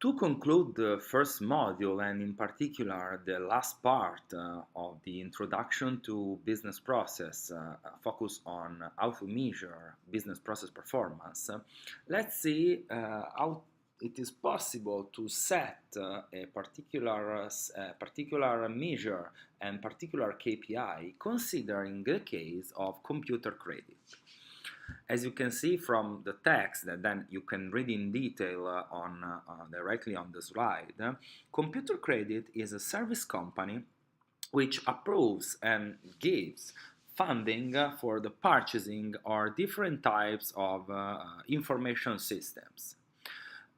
To conclude the first module, and in particular the last part of the introduction to business process, focus on how to measure business process performance, let's see how it is possible to set a particular measure and particular KPI considering the case of computer credit. As you can see from the text that then you can read in detail directly on the slide, computer credit is a service company which approves and gives funding for the purchasing or different types of information systems.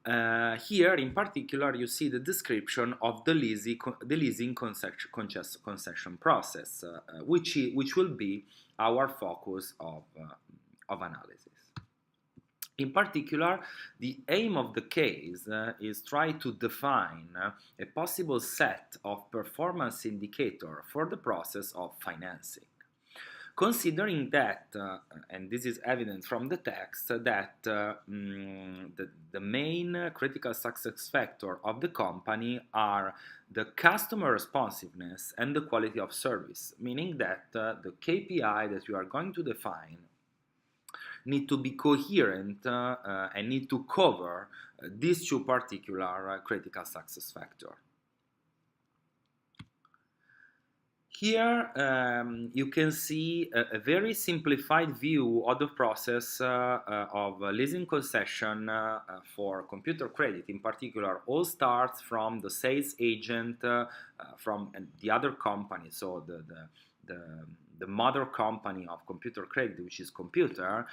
Here, in particular, you see the description of the leasing concession process, which will be our focus of analysis. In particular, the aim of the case is try to define a possible set of performance indicator for the process of financing. Considering that, and this is evident from the text, that the main critical success factor of the company are the customer responsiveness and the quality of service, meaning that the KPI that you are going to define need to be coherent and need to cover these two particular critical success factors. Here you can see a very simplified view of the process of leasing concession for computer credit. In particular, all starts from the sales agent from the other company, so the mother company of computer credit, which is Computer,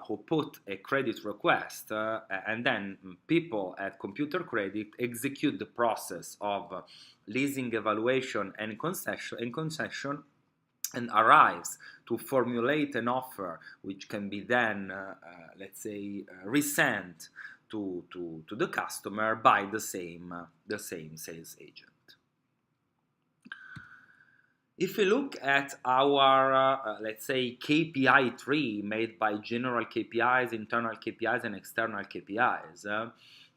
who put a credit request, and then people at Computer Credit execute the process of leasing evaluation and concession and arrives to formulate an offer which can be then, let's say, resent to the customer by the same sales agent. If we look at our, let's say, KPI tree made by general KPIs, internal KPIs, and external KPIs,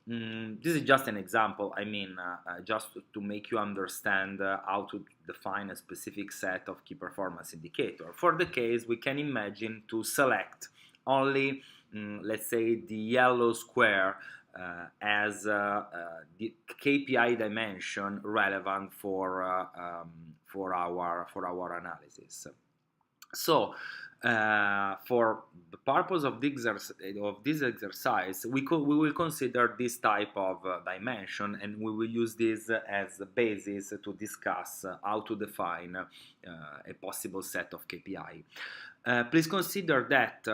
this is just an example. I mean, just to make you understand how to define a specific set of key performance indicator. For the case, we can imagine to select only, let's say, the yellow square as the KPI dimension relevant for our analysis. So, for the purpose of this exercise, we will consider this type of dimension, and we will use this as the basis to discuss how to define a possible set of KPI. Please consider that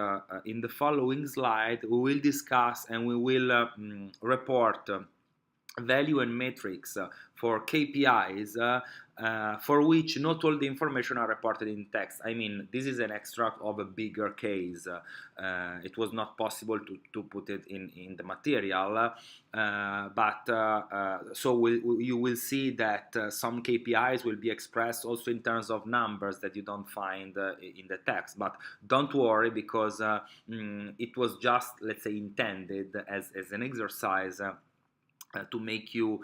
in the following slide we will discuss and we will report value and metrics for KPIs for which not all the information are reported in text. I mean, this is an extract of a bigger case. It was not possible to put it in the material, so you will see that some KPIs will be expressed also in terms of numbers that you don't find in the text. But don't worry, because it was just, let's say, intended as an exercise to make you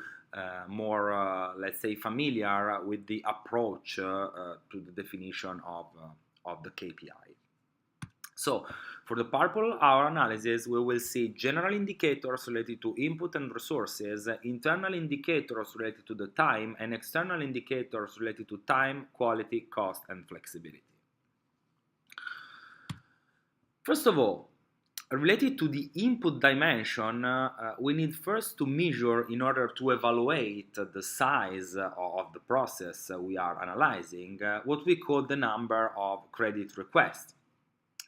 more, let's say, familiar with the approach to the definition of the KPI. So, for the purpose of our analysis, we will see general indicators related to input and resources, internal indicators related to the time, and external indicators related to time, quality, cost, and flexibility. First of all, related to the input dimension, we need first to measure, in order to evaluate the size of the process we are analyzing, what we call the number of credit requests.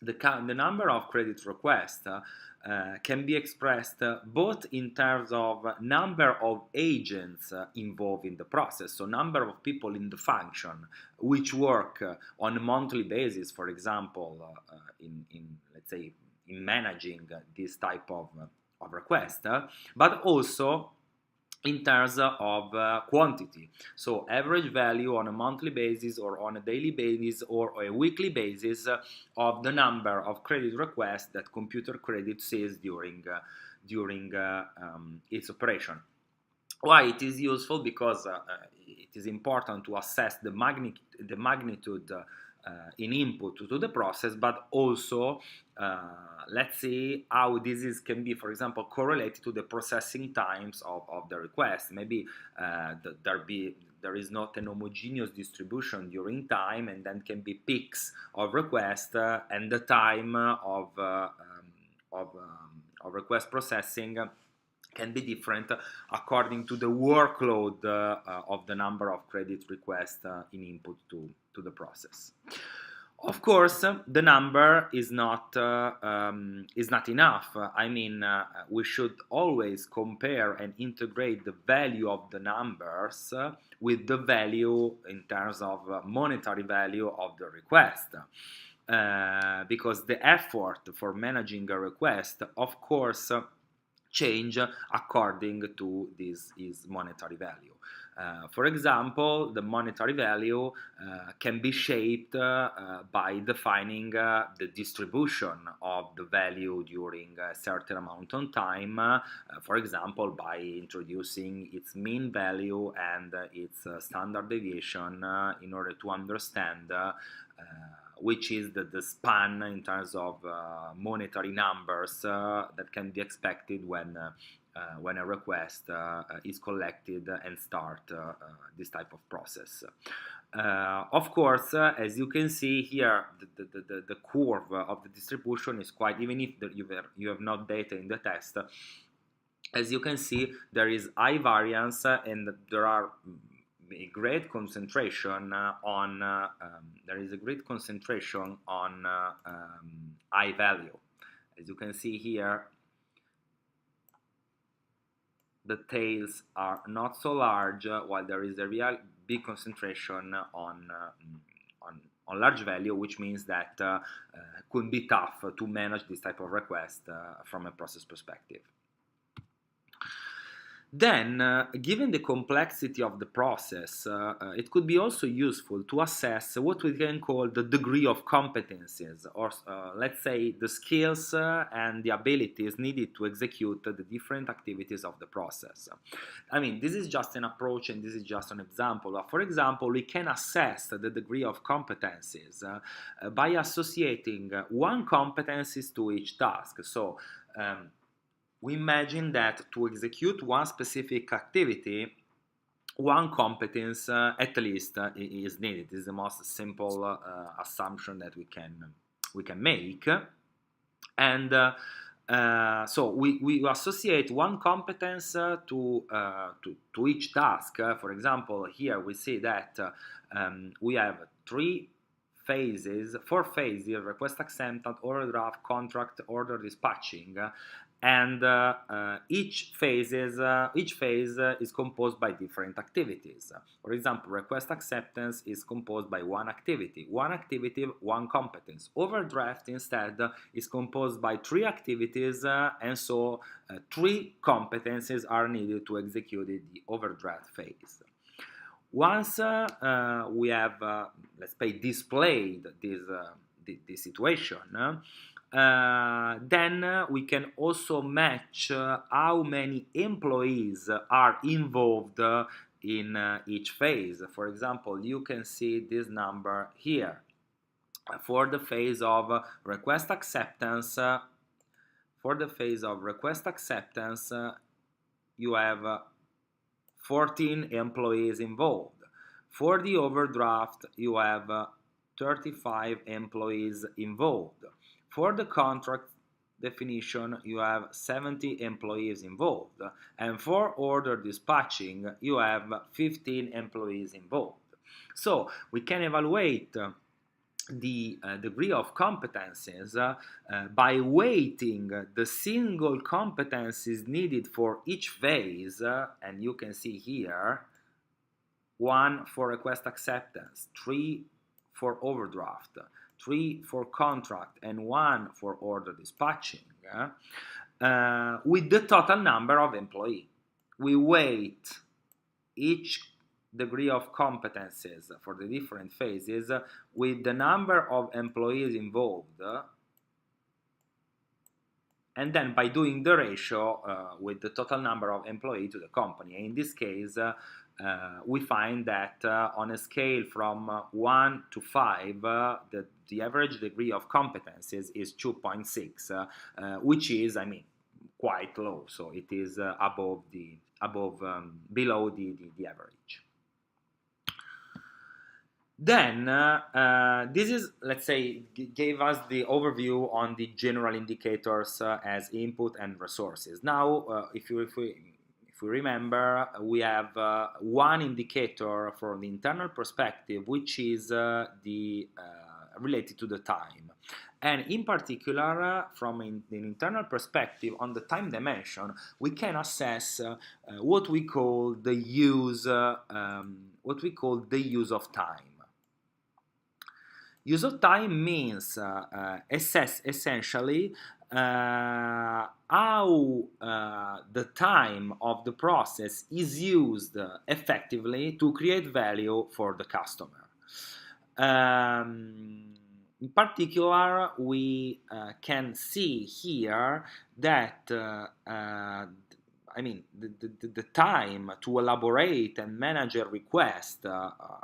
The number of credit requests can be expressed both in terms of number of agents involved in the process, so number of people in the function which work on a monthly basis, for example, in let's say, in managing this type of request, but also in terms of quantity. So average value on a monthly basis or on a daily basis or a weekly basis of the number of credit requests that computer credit sees during its operation. Why it is useful? Because it is important to assess the magnitude in input to the process, but also let's see how can be, for example, correlated to the processing times of the request. Maybe there is not an homogeneous distribution during time, and then can be peaks of request and the time of request processing can be different according to the workload of the number of credit requests in input to the process. Of course, the number is not enough. We should always compare and integrate the value of the numbers with the value in terms of monetary value of the request. Because the effort for managing a request, of course, change according to this monetary value. For example, the monetary value can be shaped by defining the distribution of the value during a certain amount of time, for example, by introducing its mean value and its standard deviation in order to understand which is the span in terms of monetary numbers that can be expected when a request is collected and start this type of process. Of course, as you can see here, the curve of the distribution is quite, even if you have not data in the test, as you can see, there is high variance and there are a great concentration on I value. As you can see here, the tails are not so large, while there is a real big concentration on large value, which means that could be tough to manage this type of request from a process perspective. Then, given the complexity of the process, it could be also useful to assess what we can call the degree of competencies, or let's say the skills and the abilities needed to execute the different activities of the process. This is just an approach and this is just an example. For example, we can assess the degree of competencies by associating one competencies to each task. So, we imagine that to execute one specific activity, one competence at least is needed. This is the most simple assumption that we can make. And so we associate one competence to each task. For example, here we see that we have four phases: request acceptance, order draft, contract, order dispatching. And each phase is composed by different activities. For example, request acceptance is composed by one activity, one competence. Overdraft instead is composed by three activities, and so three competencies are needed to execute the overdraft phase. Once we have, let's say, displayed this situation, then we can also match how many employees are involved in each phase. For example, you can see this number here. For the phase of request acceptance, you have 14 employees involved. For the overdraft, you have 35 employees involved. For the contract definition, you have 70 employees involved, and for order dispatching, you have 15 employees involved. So we can evaluate the degree of competencies by weighting the single competencies needed for each phase, and you can see here 1 for request acceptance, 3 for overdraft, 3 for contract, and 1 for order dispatching, with the total number of employees. we weight each degree of competences for the different phases with the number of employees involved, and then by doing the ratio with the total number of employees to the company. In this case, we find that on a scale from 1 to 5, the average degree of competences is 2.6, which is, I mean, quite low. So it is below the average. Then this is, let's say, gave us the overview on the general indicators as input and resources. Now, if we remember, we have one indicator from the internal perspective, which is related to the time. And in particular, from an internal perspective, on the time dimension, we can assess what we call the use of time. Use of time means essentially how the time of the process is used effectively to create value for the customer. In particular, we can see here that I mean, the time to elaborate and manage a request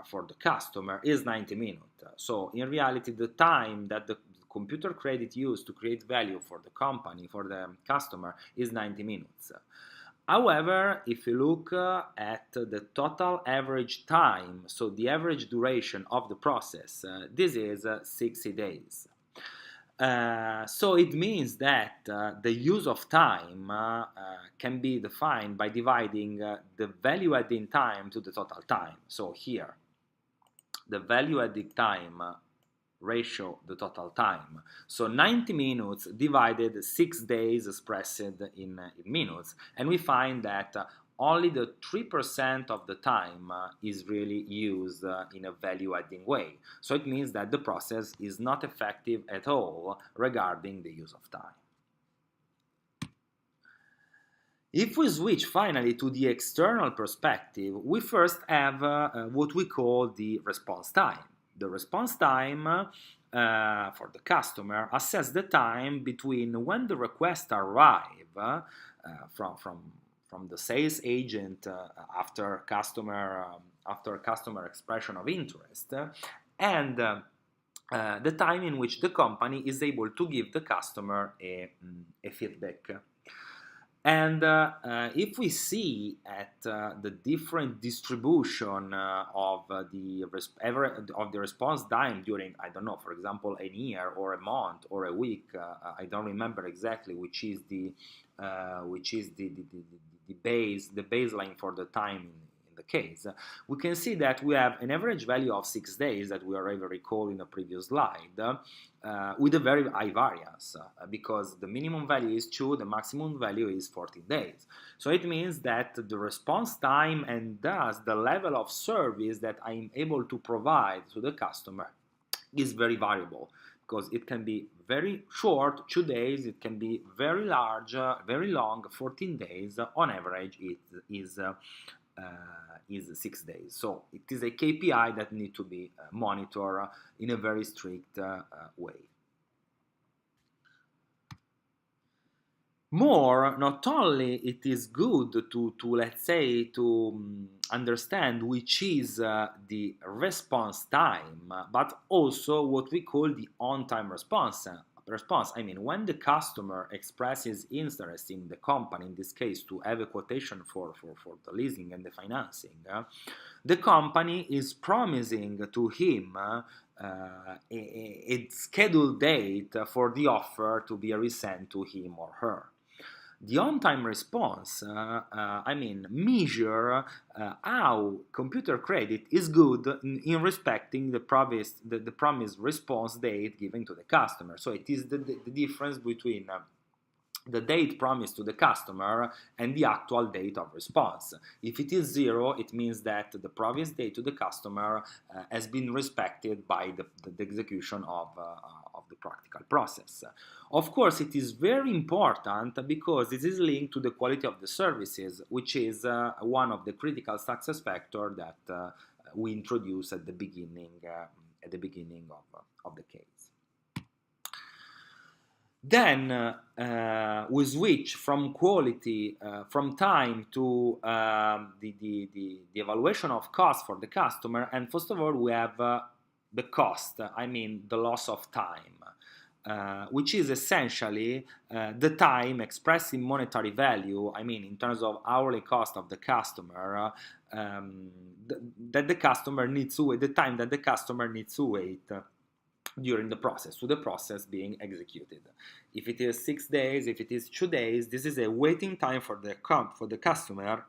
for the customer is 90 minutes. So in reality, the time that the computer credit used to create value for the company, for the customer, is 90 minutes. However, if you look at the total average time, so the average duration of the process, this is 60 days. So it means that the use of time can be defined by dividing the value adding time to the total time. So here, the value adding time ratio the total time. So 90 minutes divided 6 days expressed in minutes, and we find that only the 3% of the time is really used in a value-adding way. So it means that the process is not effective at all regarding the use of time. If we switch finally to the external perspective, we first have what we call the response time. The response time for the customer assess the time between when the request arrives from the sales agent after customer expression of interest, and the time in which the company is able to give the customer a feedback. And if we see at the different distribution of the response time during, I don't know, for example, a year or a month or a week, I don't remember exactly which is the baseline for the time in the case, we can see that we have an average value of 6 days that we already recalled in a previous slide, with a very high variance, because the minimum value is 2, the maximum value is 14 days. So it means that the response time and thus the level of service that I'm able to provide to the customer is very variable, because it can be very short, 2 days, it can be very large, very long, 14 days. On average, it is 6 days. So it is a KPI that needs to be monitored in a very strict way. More, not only it is good to let's say, to understand which is the response time, but also what we call the on-time response. I mean, when the customer expresses interest in the company, in this case to have a quotation for the leasing and the financing, the company is promising to him a scheduled date for the offer to be resent to him or her. The on-time response, measure how computer credit is good in respecting the promised response date given to the customer. So it is the difference between the date promised to the customer and the actual date of response. If it is 0, it means that the promised date to the customer has been respected by the execution of the practical process. Of course, it is very important because this is linked to the quality of the services, which is one of the critical success factors that we introduced at the beginning of the case. Then we switch from quality, from time to the evaluation of cost for the customer. And first of all, we have the cost, I mean the loss of time, which is essentially the time expressed in monetary value, I mean in terms of hourly cost of the customer, that the customer needs to wait, the time that the customer needs to wait during the process, to the process being executed. If it is 6 days, if it is 2 days, this is a waiting time for the customer,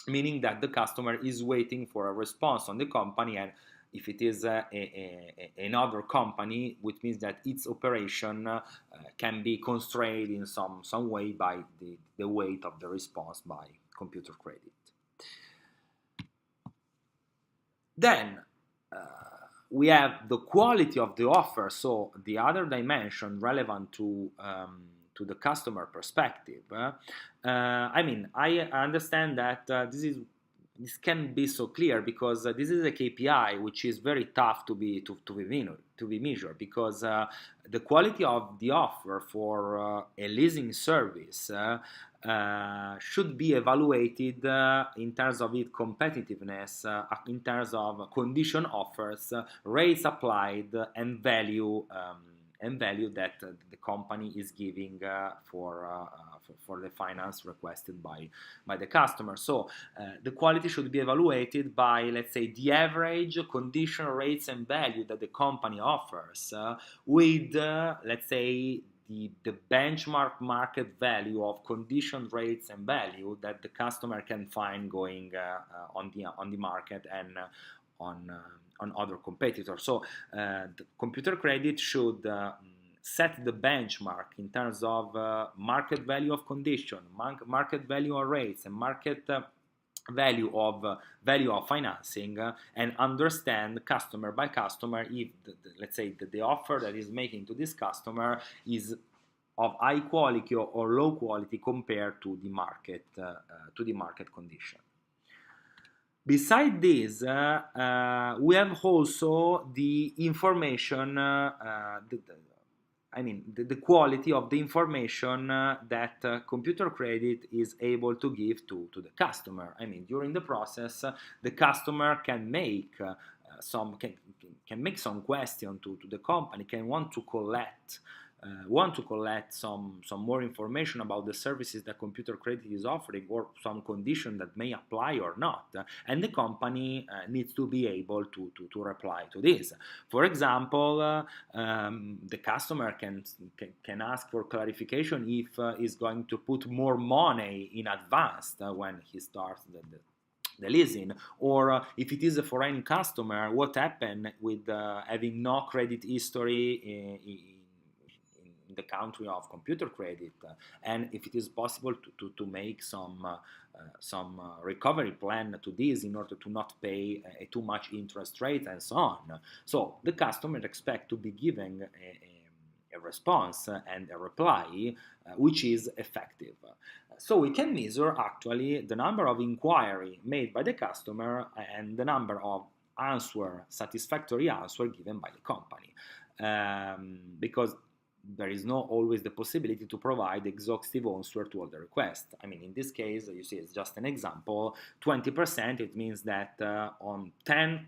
meaning that the customer is waiting for a response on the company. And if it is another company, which means that its operation can be constrained in some way by the weight of the response by computer credit. Then we have the quality of the offer, so the other dimension relevant to the customer perspective. I mean, I understand that this can be so clear because this is a KPI which is very tough to be measured, because the quality of the offer for a leasing service should be evaluated in terms of its competitiveness, in terms of condition offers, rates applied, and value that the company is giving for the finance requested by the customer. So the quality should be evaluated by, let's say, the average condition rates and value that the company offers with, let's say, the benchmark market value of condition rates and value that the customer can find going on the market and on other competitors. So the computer credit should set the benchmark in terms of market value of condition, market value of rates, and market value of financing, and understand customer by customer if let's say the offer that is making to this customer is of high quality or low quality compared to the market condition. Beside this, we have also the information, the quality of the information that computer credit is able to give to the customer. I mean, during the process, the customer can make some question to the company, can want to collect some more information about the services that computer credit is offering, or some condition that may apply or not, and the company needs to be able to reply to this. For example, the customer can ask for clarification if he's going to put more money in advance when he starts the leasing, or if it is a foreign customer, what happened with having no credit history in the country of computer credit, and if it is possible to make some recovery plan to this in order to not pay too much interest rate and so on. So the customer expects to be given a response and a reply which is effective. So we can measure actually the number of inquiry made by the customer and the number of satisfactory answer given by the company, because there is not always the possibility to provide exhaustive answer to all the requests. I mean, in this case, you see, it's just an example, 20%, it means that on 10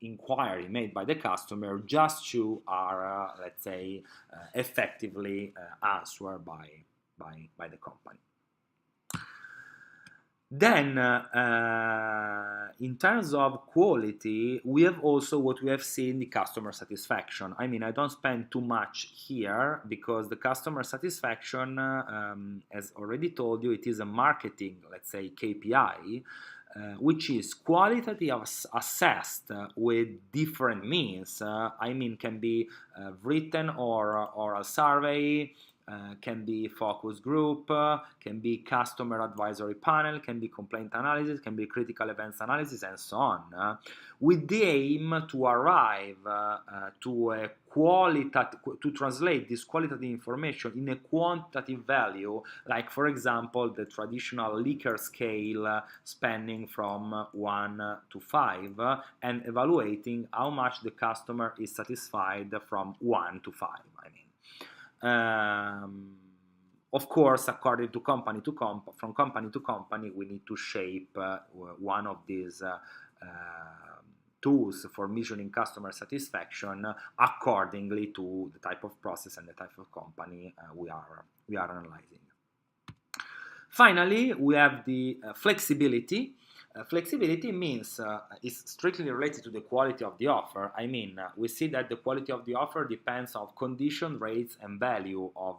inquiry made by the customer, just 2 are, let's say, effectively answered by the company. Then, in terms of quality, we have also what we have seen, the customer satisfaction. I mean, I don't spend too much here because the customer satisfaction, as already told you, it is a marketing, let's say, KPI, which is qualitatively assessed with different means. I mean, can be written or a survey, can be focus group, can be customer advisory panel, can be complaint analysis, can be critical events analysis, and so on, with the aim to arrive to a to translate this qualitative information in a quantitative value, like for example the traditional Likert scale spanning from 1 to 5, and evaluating how much the customer is satisfied from 1 to 5. Of course, according to from company to company, we need to shape one of these tools for measuring customer satisfaction accordingly to the type of process and the type of company we are analyzing. Finally, we have the flexibility. Flexibility means is strictly related to the quality of the offer. We see that the quality of the offer depends on condition, rates, and value of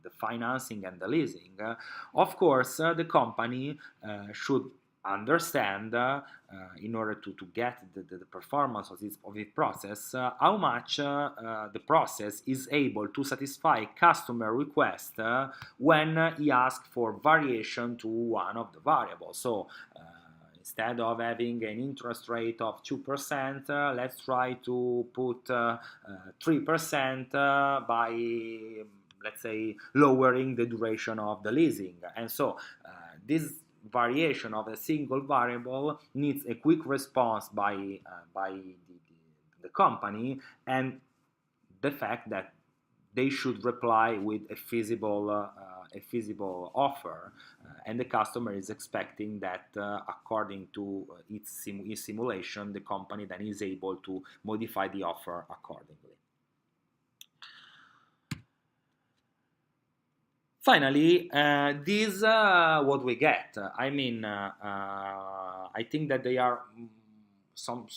the financing and the leasing. Of course, the company should understand, in order to get the performance of this process, how much the process is able to satisfy customer request when he asks for variation to one of the variables. So instead of having an interest rate of 2%, let's try to put 3% by, let's say, lowering the duration of the leasing. And so this variation of a single variable needs a quick response by the company, and the fact that they should reply with a feasible offer, and the customer is expecting that according to its simulation, the company then is able to modify the offer accordingly. Finally, this what we get. I think that they are some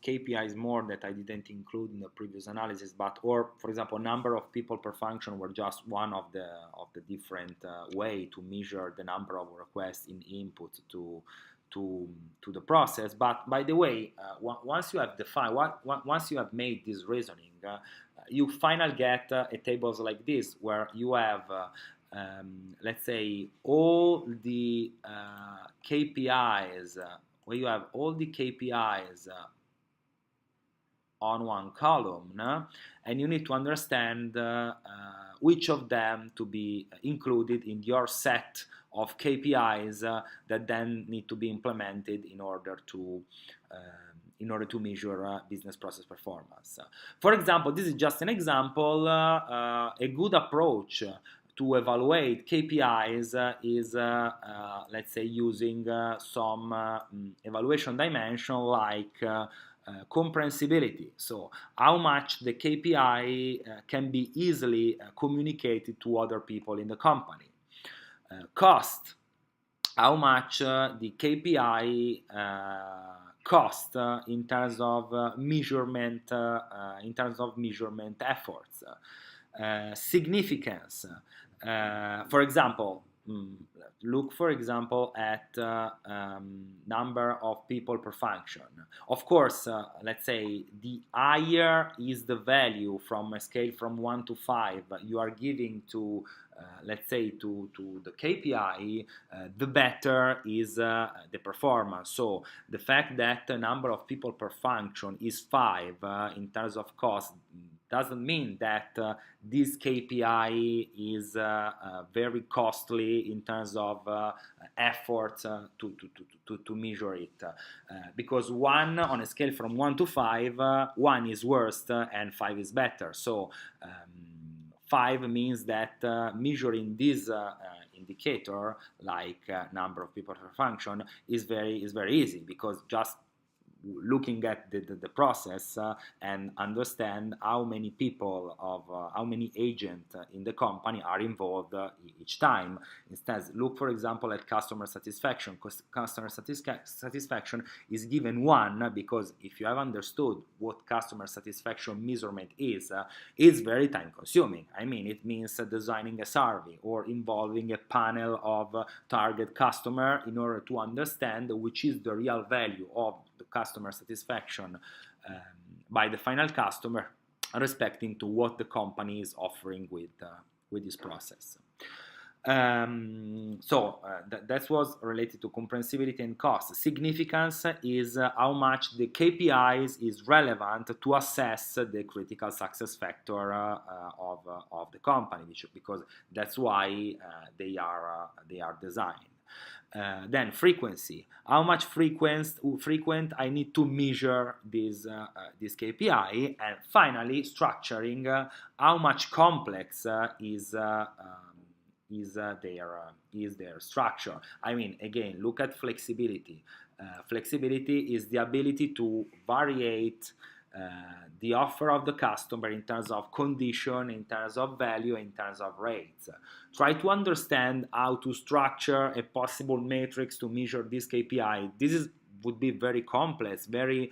KPIs more that I didn't include in the previous analysis, or for example, number of people per function were just one of the different way to measure the number of requests in input to the process. But by the way, once you have defined, once you have made this reasoning, you finally get a tables like this, where you have let's say all the KPIs, where you have all the KPIs on one column, and you need to understand which of them to be included in your set of KPIs that then need to be implemented in order to measure business process performance. For example, this is just an example. A good approach to evaluate KPIs is, let's say, using some evaluation dimension like comprehensibility. So how much the KPI can be easily communicated to other people in the company. Cost, how much the KPI cost in terms of measurement efforts. Significance. For example, look for example at number of people per function. Of course, let's say the higher is the value from a scale from 1 to 5 you are giving to let's say to the KPI, the better is the performance. So the fact that the number of people per function is 5 in terms of cost doesn't mean that this KPI is very costly in terms of effort to measure it, because 1 on a scale from 1 to 5, 1 is worst and 5 is better. So 5 means that measuring this indicator, like number of people per function, is very easy, because just looking at the process and understand how many people how many agents in the company are involved each time. Instead, look for example at customer satisfaction. Customer satisfaction is given 1 because if you have understood what customer satisfaction measurement is, it's very time consuming. It means designing a survey or involving a panel of target customer in order to understand which is the real value of the customer satisfaction by the final customer, respecting to what the company is offering with process. That was related to comprehensivity and cost. Significance is how much the KPIs is relevant to assess the critical success factor of the company, because that's why they are designed. Then frequency, how much frequent I need to measure this KPI, and finally structuring, how much complex is their structure. I mean, again, look at flexibility. Flexibility is the ability to variate the offer of the customer in terms of condition, in terms of value, in terms of rates. Try to understand how to structure a possible matrix to measure this KPI. Would be very complex, very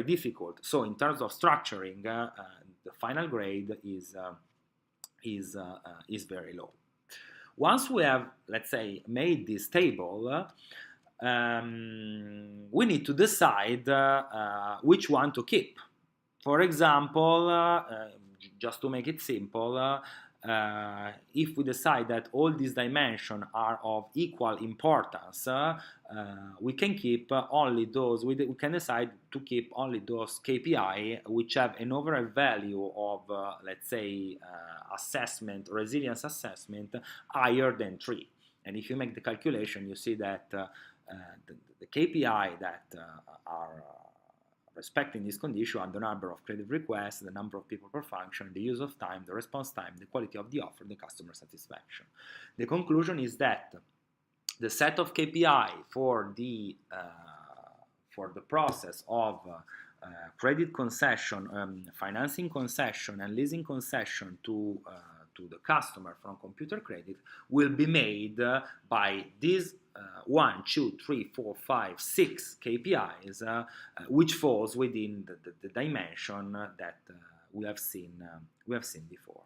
difficult. So in terms of structuring, the final grade is very low. Once we have, let's say, made this table, we need to decide which one to keep. For example, just to make it simple, if we decide that all these dimensions are of equal importance, we can keep only those. We can decide to keep only those KPI which have an overall value of, let's say, assessment, resilience assessment higher than 3. And if you make the calculation, you see that the KPI that are respecting this condition are the number of credit requests, the number of people per function, the use of time, the response time, the quality of the offer, the customer satisfaction. The conclusion is that the set of KPI for the process of credit concession, financing concession, and leasing concession to the customer from computer credit will be made by these 1, 2, 3, 4, 5, 6 KPIs, which falls within the dimension that we have seen before.